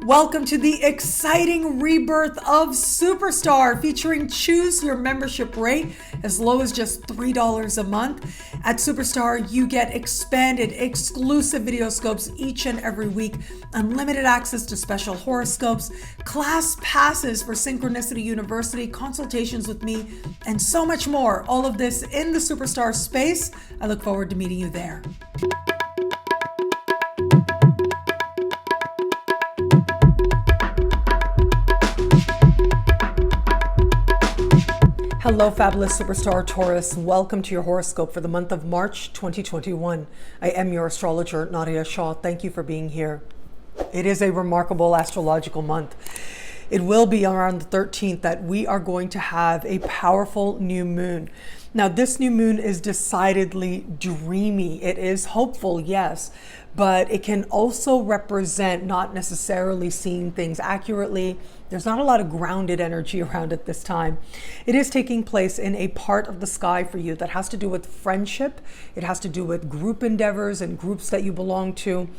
Welcome to the exciting rebirth of Superstar, featuring choose your membership rate as low as just $3 a month. At Superstar, you get expanded, exclusive videoscopes each and every week, unlimited access to special horoscopes, class passes for Synchronicity University, consultations with me, and so much more. All of this in the Superstar space. I look forward to meeting you there. Hello, fabulous superstar Taurus. Welcome to your horoscope for the month of March 2021. I am your astrologer, Nadiya Shah. Thank you for being here. It is a remarkable astrological month. It will be around the 13th that we are going to have a powerful new moon. Now, this new moon is decidedly dreamy. It is hopeful, yes, but it can also represent not necessarily seeing things accurately. There's not a lot of grounded energy around at this time. It is taking place in a part of the sky for you that has to do with friendship. It has to do with group endeavors and groups that you belong to.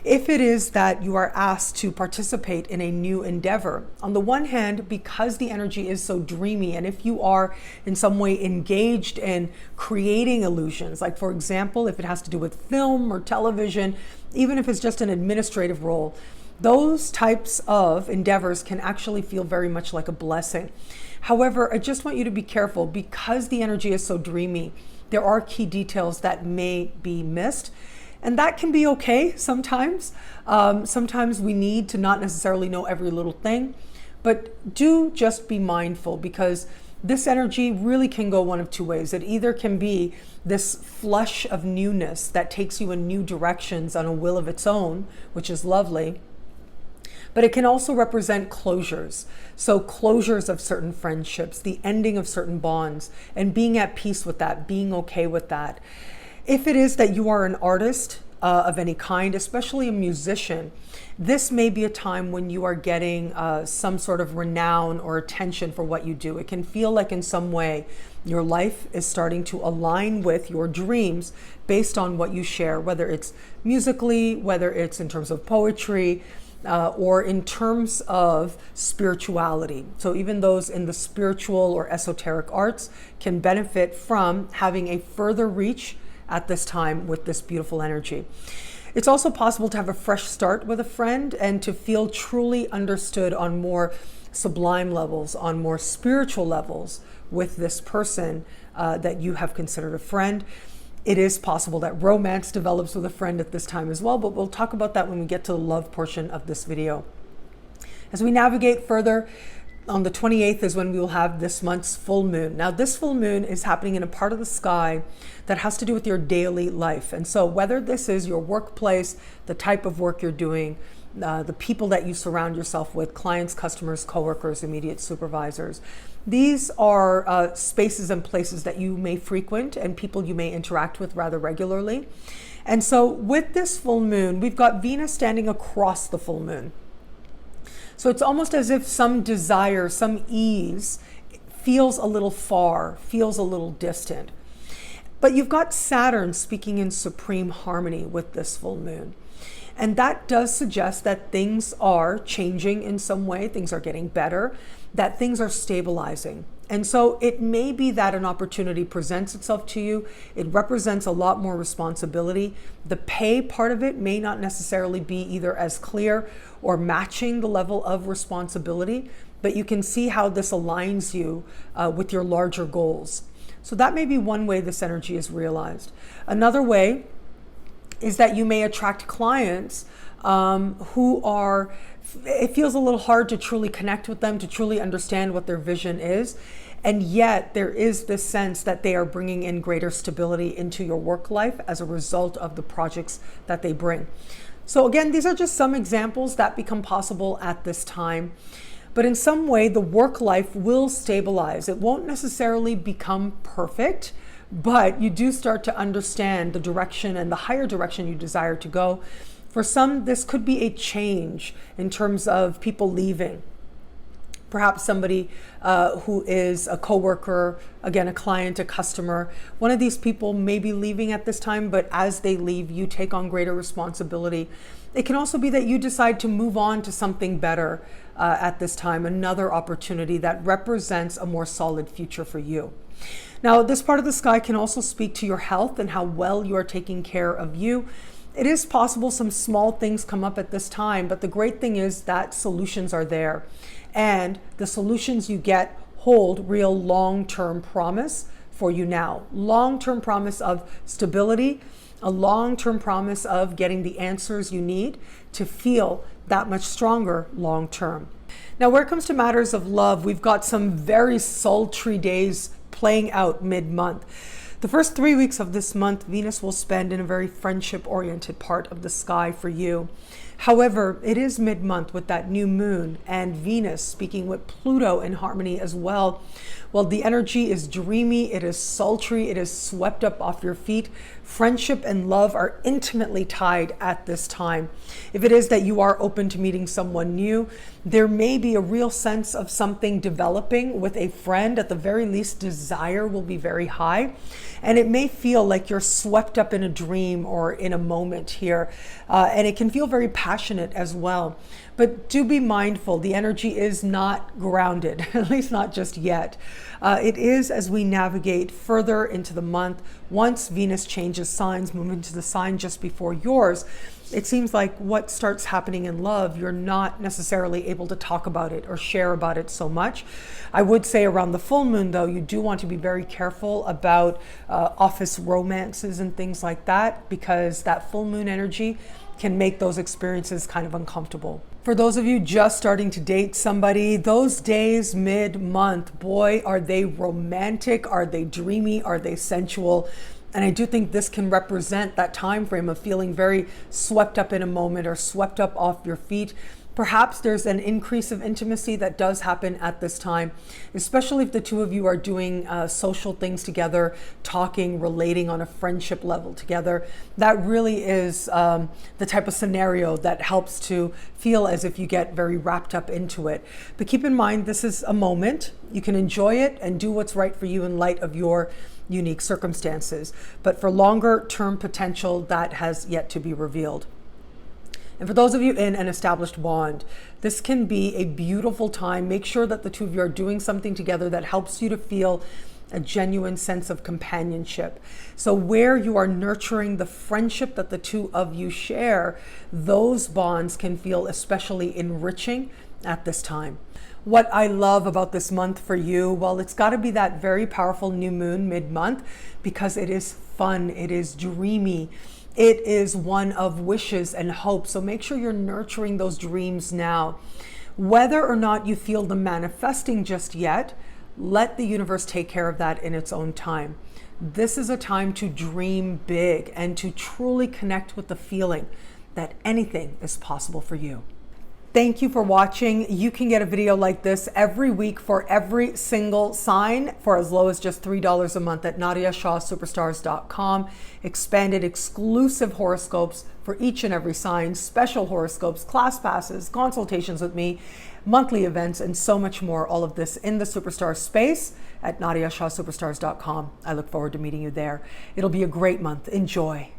If it is that you are asked to participate in a new endeavor, on the one hand, because the energy is so dreamy, and if you are in some way engaged in creating illusions, like for example, if it has to do with film or television, even if it's just an administrative role, those types of endeavors can actually feel very much like a blessing. However, I just want you to be careful because the energy is so dreamy. There are key details that may be missed. And that can be okay sometimes. Sometimes we need to not necessarily know every little thing, but do just be mindful because this energy really can go one of two ways. It either can be this flush of newness that takes you in new directions on a will of its own, which is lovely, but it can also represent closures. So closures of certain friendships, the ending of certain bonds, and being at peace with that, being okay with that. If it is that you are an artist of any kind, especially a musician, this may be a time when you are getting some sort of renown or attention for what you do. It can feel like in some way your life is starting to align with your dreams based on what you share, whether it's musically, whether it's in terms of poetry, or in terms of spirituality. So even those in the spiritual or esoteric arts can benefit from having a further reach at this time with this beautiful energy. It's also possible to have a fresh start with a friend and to feel truly understood on more sublime levels, on more spiritual levels with this person that you have considered a friend. It is possible that romance develops with a friend at this time as well, but we'll talk about that when we get to the love portion of this video. As we navigate further, on the 28th is when we will have this month's full moon. Now, this full moon is happening in a part of the sky that has to do with your daily life. And so whether this is your workplace, the type of work you're doing, the people that you surround yourself with, clients, customers, coworkers, immediate supervisors, these are spaces and places that you may frequent and people you may interact with rather regularly. And so with this full moon, we've got Venus standing across the full moon. So it's almost as if some desire, some ease feels a little far, feels a little distant. But you've got Saturn speaking in supreme harmony with this full moon. And that does suggest that things are changing in some way, things are getting better, that things are stabilizing. And so it may be that an opportunity presents itself to you. It represents a lot more responsibility. The pay part of it may not necessarily be either as clear or matching the level of responsibility, but you can see how this aligns you with your larger goals. So that may be one way this energy is realized. Another way is that you may attract clients who are, it feels a little hard to truly connect with them, to truly understand what their vision is. And yet there is this sense that they are bringing in greater stability into your work life as a result of the projects that they bring. So again, these are just some examples that become possible at this time. But in some way, the work life will stabilize. It won't necessarily become perfect, but you do start to understand the direction and the higher direction you desire to go. For some, this could be a change in terms of people leaving. Perhaps somebody who is a coworker, again, a client, a customer. One of these people may be leaving at this time, but as they leave, you take on greater responsibility. It can also be that you decide to move on to something better at this time, another opportunity that represents a more solid future for you. Now, this part of the sky can also speak to your health and how well you are taking care of you. It is possible some small things come up at this time, but the great thing is that solutions are there. And the solutions you get hold real long-term promise for you now. Long-term promise of stability, a long-term promise of getting the answers you need to feel that much stronger long-term. Now, where it comes to matters of love, we've got some very sultry days playing out mid-month. The first 3 weeks of this month, Venus will spend in a very friendship-oriented part of the sky for you. However, it is mid-month with that new moon and Venus speaking with Pluto in harmony as well. Well, the energy is dreamy, it is sultry, it is swept up off your feet. Friendship and love are intimately tied at this time. If it is that you are open to meeting someone new, there may be a real sense of something developing with a friend. At the very least, desire will be very high. And it may feel like you're swept up in a dream or in a moment here. And it can feel very passionate as well. But do be mindful, the energy is not grounded, at least not just yet. It is as we navigate further into the month. Once Venus changes signs, moving to the sign just before yours, it seems like what starts happening in love, you're not necessarily able to talk about it or share about it so much. I would say around the full moon, though, you do want to be very careful about office romances and things like that, because that full moon energy can make those experiences kind of uncomfortable. For those of you just starting to date somebody, those days mid-month, boy, are they romantic, are they dreamy, are they sensual? And I do think this can represent that time frame of feeling very swept up in a moment or swept up off your feet. Perhaps there's an increase of intimacy that does happen at this time, especially if the two of you are doing social things together, talking, relating on a friendship level together. That really is the type of scenario that helps to feel as if you get very wrapped up into it. But keep in mind, this is a moment. You can enjoy it and do what's right for you in light of your unique circumstances. But for longer term potential, that has yet to be revealed. And for those of you in an established bond, this can be a beautiful time. Make sure that the two of you are doing something together that helps you to feel a genuine sense of companionship. So where you are nurturing the friendship that the two of you share, those bonds can feel especially enriching at this time. What I love about this month for you, well, it's got to be that very powerful new moon mid-month, because it is fun, it is dreamy. It is one of wishes and hope. So make sure you're nurturing those dreams now. Whether or not you feel them manifesting just yet, let the universe take care of that in its own time. This is a time to dream big and to truly connect with the feeling that anything is possible for you. Thank you for watching. You can get a video like this every week for every single sign for as low as just $3 a month at NadiyaShahSuperstars.com. Expanded exclusive horoscopes for each and every sign, special horoscopes, class passes, consultations with me, monthly events, and so much more. All of this in the Superstar space at NadiyaShahSuperstars.com. I look forward to meeting you there. It'll be a great month. Enjoy.